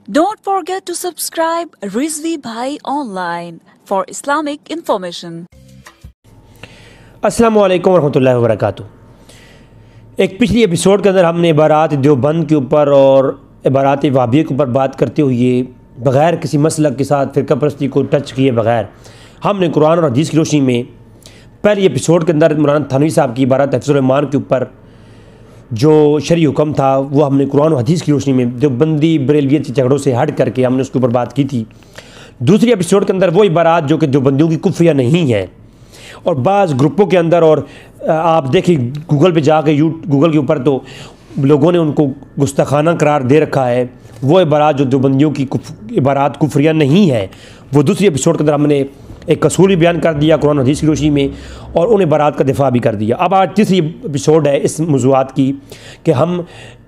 Don't forget to subscribe Rizvi Bhai Online for Islamic information. अस्सलामु अलैकुम वरहमतुल्लाहि वबरकातुहू। एक पिछली एपिसोड के अंदर हमने इबारात देवबंद के ऊपर और इबारात वहाबिय्या के ऊपर बात करते हुए बग़ैर किसी मसलक के साथ फ़िरका परस्ती को टच किए बग़ैर हमने कुरान और हदीस की रोशनी में पहली एपिसोड के अंदर मौलाना थानवी साहब की इबारत हिफ्ज़ुल ईमान के ऊपर जो शरई हुक्म था वो हमने कुरान और हदीस की रोशनी में देवबंदी बरेलवियत के झगड़ों से हट करके हमने उसके ऊपर बात की थी। दूसरी एपिसोड के अंदर वो इबारात जो कि देवबंदियों की कुफ्रिया नहीं है और बाज़ ग्रुपों के अंदर और आप देखिए गूगल पे जाके गूगल के ऊपर तो लोगों ने उनको गुस्ताखाना करार दे रखा है। वो इबारात जो देवबंदियों की इबारात कुफ्रिया नहीं है वो दूसरी एपिसोड के अंदर हमने एक कसूर भी बयान कर दिया कुरान हदीस की रोशनी में और उन इबारात का दिफा भी कर दिया। अब आज तीसरी एपिसोड है इस मौज़ूआत की कि हम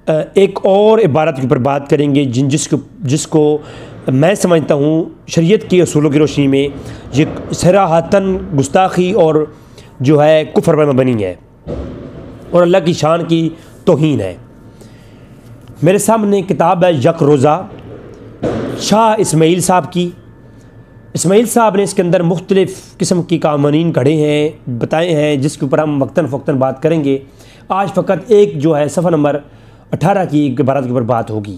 एक और इबारत के ऊपर बात करेंगे जिसको मैं समझता हूँ शरीयत के असूलों की रोशनी में ये सराहतन गुस्ताखी और जो है कुफ्र में बनी है और अल्लाह की शान की तौहीन है। मेरे सामने किताब है यक रोज़ा शाह इस्माइल साहब की। इस्माइल साहब ने इसके अंदर मुख्तलिफ़ किस्म की कानून घड़े हैं बताए हैं जिसके ऊपर हम वक्तन फ़क्तन बात करेंगे। आज फ़कत एक जो है सफ़ा नंबर 18 की इबारत के ऊपर बात होगी।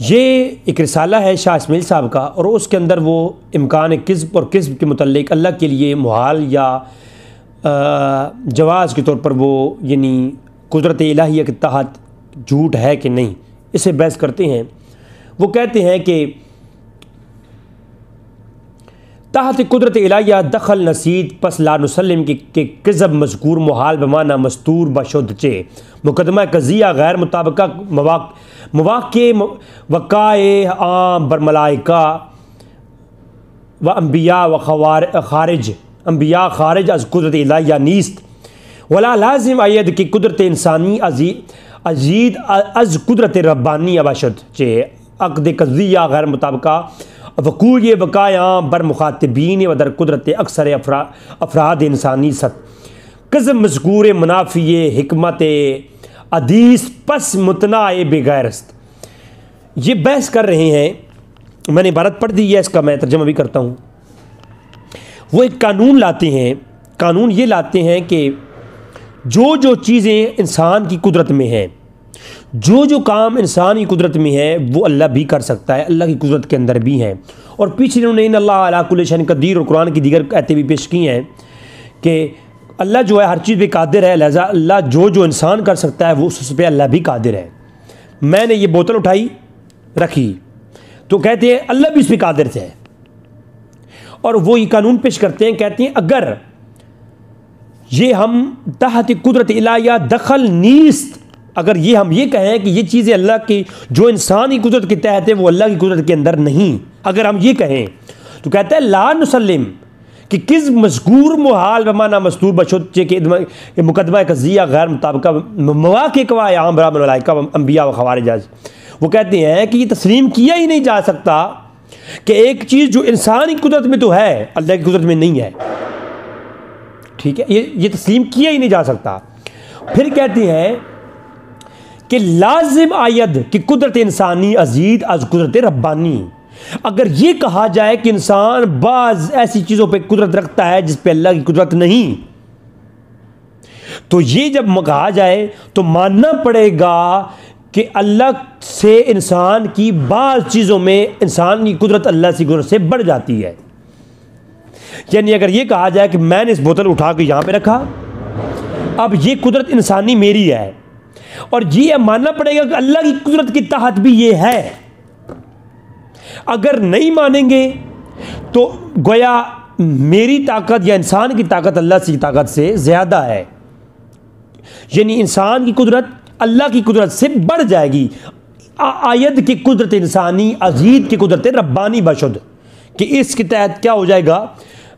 ये एक रिसाला है शाह इस्माइल साहब का और उसके अंदर वो इम्कान किज़्ब और किज़्ब के मुतल्लिक़ अल्लाह के लिए मुहाल या जवाज़ के तौर पर वो यानी कुदरत इलाहिया के तहत झूठ है कि नहीं इसे बहस करते हैं। वो कहते हैं कि तहत कुदरत इलाहिया दखल नसीद पस ला नुसलिम के किज़ब मज़कूर मुहाल बमाना मस्तूर बशुद चे मुकदमा कज़िया गैर मुताबिका मवाक़े वक़ाए आम बरमलाइका व अम्बिया व खारिज अम्बिया खारिज अज़ कुदरत इलाहिया नीस्त वला लाजिम आयद की कुदरत इंसानी अजीद अज़ कुदरत रब्बानी अबाशद चे अक़द कज़िया गैर मुताबिका वक़ूल ये वक़ायाम बर मुखातिबीन व दर कुदरत अक्सर अफराद इंसानी सत कज़म मज़कूर मुनाफ़ी हिकमत अदीस पस मुतनाए बेगैरस्त। ये बहस कर रहे हैं। मैंने इबारत पढ़ दी है, इसका मैं तर्जुमा भी करता हूँ। वो एक कानून लाते हैं। कानून ये लाते हैं कि जो चीज़ें इंसान की कुदरत में हैं जो काम इंसान की कुदरत में है वो अल्लाह भी कर सकता है, अल्लाह की कुदरत के अंदर भी हैं। और पीछे उन्होंने इन अल्लाह अला कुल्लि शैइन क़दीर और कुरान की दीगर आयतें भी पेश की हैं कि अल्लाह जो है हर चीज़ पे कादिर है, लिहाजा अल्लाह जो इंसान कर सकता है वो उस पर अल्लाह भी कादिर है। मैंने ये बोतल उठाई रखी तो कहते हैं अल्लाह भी इस पर कादिर है और वो ये कानून पेश करते हैं। कहते हैं अगर ये हम तहत कुदरत इलाहिया दखल नीस्त अगर ये हम ये कहें कि ये चीज़ें अल्लाह की जो इंसान की कुदरत के तहत है वो अल्लाह की कुदरत के अंदर नहीं, अगर हम ये कहें तो कहते हैं ला नुसलिम कि किस मज़कूर मुहाल बमाना मस्तूर बशुद के मुकदमा कज़िया गैर मुताबिका मवाक़े आम बरमलाइका अम्बिया व खवारिज। वो कहते हैं कि ये तस्लीम किया ही नहीं जा सकता कि एक चीज़ जो इंसान की कुदरत में तो है अल्लाह की कुदरत में नहीं है। ठीक है, ये तस्लीम किया ही नहीं जा सकता। फिर कहते हैं कि लाजिम आयद कि कुदरत इंसानी अजीद अज कुदरत रब्बानी। अगर ये कहा जाए कि इंसान बाज़ ऐसी चीज़ों पे कुदरत रखता है जिस पे अल्लाह की कुदरत नहीं, तो ये जब कहा जाए तो मानना पड़ेगा कि अल्लाह से इंसान की बाज़ चीज़ों में इंसान की कुदरत अल्लाह की कुदरत से बढ़ जाती है। यानी अगर ये कहा जाए कि मैंने इस बोतल उठा के यहाँ पे रखा, अब ये कुदरत इंसानी मेरी है और ये मानना पड़ेगा कि अल्लाह की कुदरत के तहत भी ये है। अगर नहीं मानेंगे तो गोया मेरी ताकत या इंसान की ताकत अल्लाह की ताकत से ज़्यादा है, यानी इंसान की कुदरत अल्लाह की कुदरत से बढ़ जाएगी। आयद की कुदरत इंसानी अजीद की कुदरत रब्बानी बशुद कि इसके तहत क्या हो जाएगा,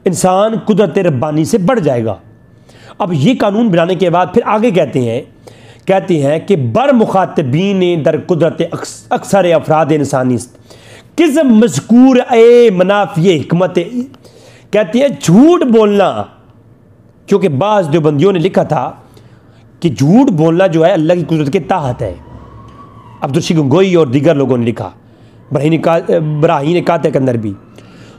इंसान कुदरत रब्बानी से बढ़ जाएगा। अब ये कानून बनाने के बाद फिर आगे कहते हैं कि बर मुखातिबीन दर कुदरत अक्सर अफराद इंसानी किस्म मज़कूर ए मुनाफ़ी हिकमत। कहते हैं झूठ बोलना, क्योंकि बाज़ देवबंदियों ने लिखा था कि झूठ बोलना जो है अल्लाह की कुदरत के तहत है। अब्दुल गंगोई और दीगर लोगों ने लिखा, बराहीन काते के अंदर भी।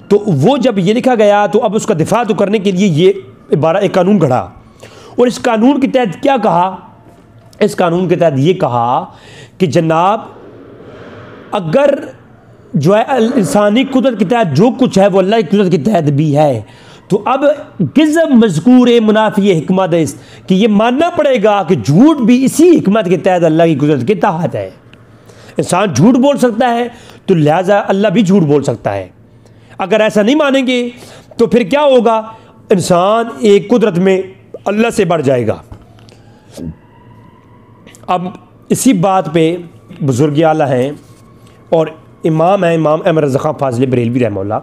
तो वो जब ये लिखा गया तो अब उसका दिफा तो करने के लिए ये एक कानून घड़ा, और इस कानून के तहत क्या कहा, इस कानून के तहत ये कहा कि जनाब अगर जो है इंसानी कुदरत के तहत जो कुछ है वो अल्लाह की कुदरत के तहत भी है, तो अब गिज़ब मज़कूर मुनाफी हिकमत है कि ये मानना पड़ेगा कि झूठ भी इसी हिकमत के तहत अल्लाह की कुदरत के तहत है। इंसान झूठ बोल सकता है तो लिहाजा अल्लाह भी झूठ बोल सकता है। अगर ऐसा नहीं मानेंगे तो फिर क्या होगा, इंसान एक कुदरत में अल्लाह से बढ़ जाएगा। अब इसी बात पे बुजुर्ग आला हैं और इमाम हैं, इमाम अहमद रज़ा ख़ान फ़ाज़िल बरेलवी रहमतुल्लाह,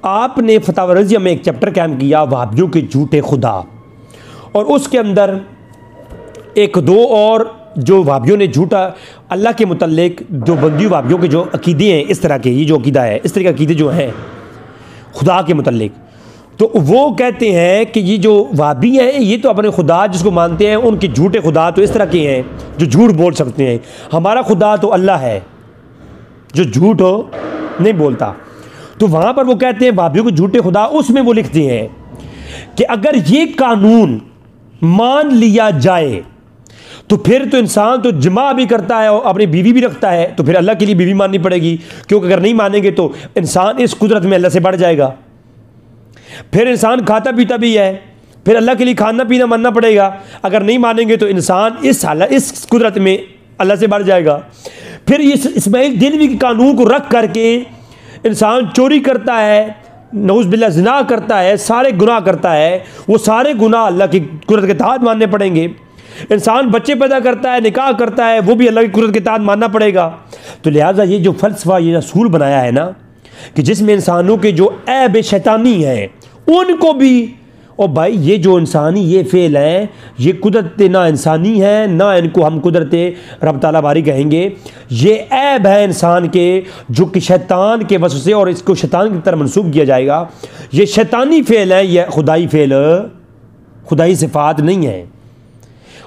आपने फतावा रज़िया में एक चैप्टर कायम किया वहाबियों के झूठे खुदा, और उसके अंदर एक दो और जो वहाबियों ने झूठा अल्लाह के मुतल्लिक जो बंदी वहाबियों के जो अकीदे हैं, इस तरह के ये जो अकीदा है, इस तरह के अकीदे जो हैं खुदा के मुतल्लिक, तो वो कहते हैं कि ये जो वहाबी हैं ये तो अपने खुदा जिसको मानते हैं उनके झूठे खुदा तो इस तरह के हैं जो झूठ बोल सकते हैं। हमारा खुदा तो अल्लाह है जो झूठ नहीं बोलता। तो वहाँ पर वो कहते हैं वहाबियों के झूठे खुदा, उसमें वो लिखते हैं कि अगर ये कानून मान लिया जाए तो फिर तो इंसान तो जमा भी करता है और अपनी बीवी भी रखता है, तो फिर अल्लाह के लिए बीवी माननी पड़ेगी, क्योंकि अगर नहीं मानेंगे तो इंसान इस कुदरत में अल्लाह से बढ़ जाएगा। फिर इंसान खाता पीता भी है, फिर अल्लाह के लिए खाना पीना मानना पड़ेगा, अगर नहीं मानेंगे तो इंसान इस कुदरत में अल्लाह से बढ़ जाएगा। फिर इस इस्माइल दिनवी के कानून को रख करके इंसान चोरी करता है, नऊज़ बिल्लाह ज़िना करता है, सारे गुनाह करता है, वो सारे गुनाह अल्लाह की कुदरत के तहत मानने पड़ेंगे। इंसान बच्चे पैदा करता है, निकाह करता है, वो भी अल्लाह की कुदरत के तहत मानना पड़ेगा। तो लिहाजा ये जो फ़लसफ़ा, ये असूल बनाया है ना कि जिसमें इंसानों के जो ऐब शैतानी हैं उनको भी, और भाई ये जो इंसानी ये फ़ेल हैं ये कुदरत ना इंसानी है ना इनको हम कुदरत रब ताला बारी कहेंगे, ये ऐब है इंसान के जो कि शैतान के वजह से, और इसको शैतान की तरह मनसूब किया जाएगा। ये शैतानी फ़ेल है, ये खुदाई फ़ेल, खुदाई सिफ़ात नहीं है।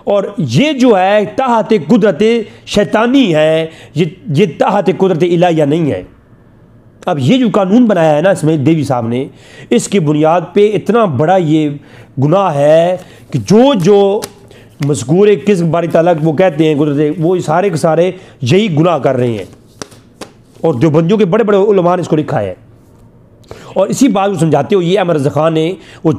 और ये जो है ताहत कुदरत शैतानी है, ये ताहत कुदरत इलाहिया नहीं है। अब ये जो कानून बनाया है ना इस्माइल देवी साहब ने, इसकी बुनियाद पे इतना बड़ा ये गुनाह है कि जो मज़कूर किस बारी तलक वो कहते हैं कुदरत, वो सारे के सारे यही गुनाह कर रहे हैं, और देवबंदियों के बड़े बड़े उलमा ने इसको लिखा है। और इसी बात को समझाते हुए ये अहमद रज़ा ख़ान ने वो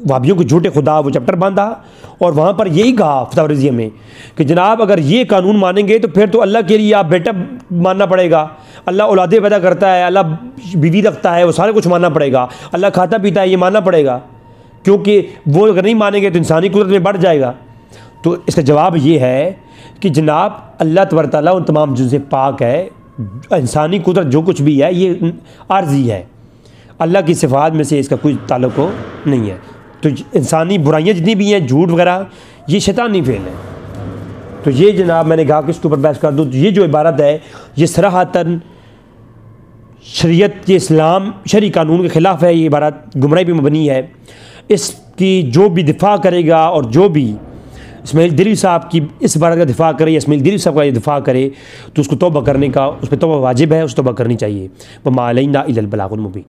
वहाबियों के झूठे खुदा वो चैप्टर बांधा, और वहाँ पर यही कहा फतवा रज़िया में कि जनाब अगर ये कानून मानेंगे तो फिर तो अल्लाह के लिए आप बेटा मानना पड़ेगा, अल्लाह औलादे पैदा करता है, अल्लाह बीवी रखता है, वो सारे कुछ मानना पड़ेगा, अल्लाह खाता पीता है ये मानना पड़ेगा, क्योंकि वो अगर नहीं मानेंगे तो इंसानी कुदरत में बढ़ जाएगा। तो इसका जवाब ये है कि जनाब अल्लाह तबारक तआला उन तमाम चीज़ों से पाक है, इंसानी कुदरत जो कुछ भी है ये आर्जी है, अल्लाह की सिफ़ात में से इसका कोई ताल्लुक़ नहीं है। तो इंसानी बुराइयाँ जितनी भी हैं, झूठ वगैरह, ये शैतानी फ़ेल है। तो ये जनाब मैंने कहा कि इसके ऊपर बहस कर दूँ, तो ये जो इबारत है ये सराहतन शरीयत के इस्लाम शरी कानून के ख़िलाफ़ है, ये इबारत गुमराही पे मबनी है। इसकी जो भी दिफा करेगा और जो भी इस्माइल दिलवी साहब की इस इबारत का दिफा करे, इस्माइल दिलवी साहब का ये दिफा करे, तो उसको तौबा करने का, उस पर तौबा वाजिब है, उस तौबा करनी चाहिए। व मा अलैना इल्लल बलागुल मुबीन।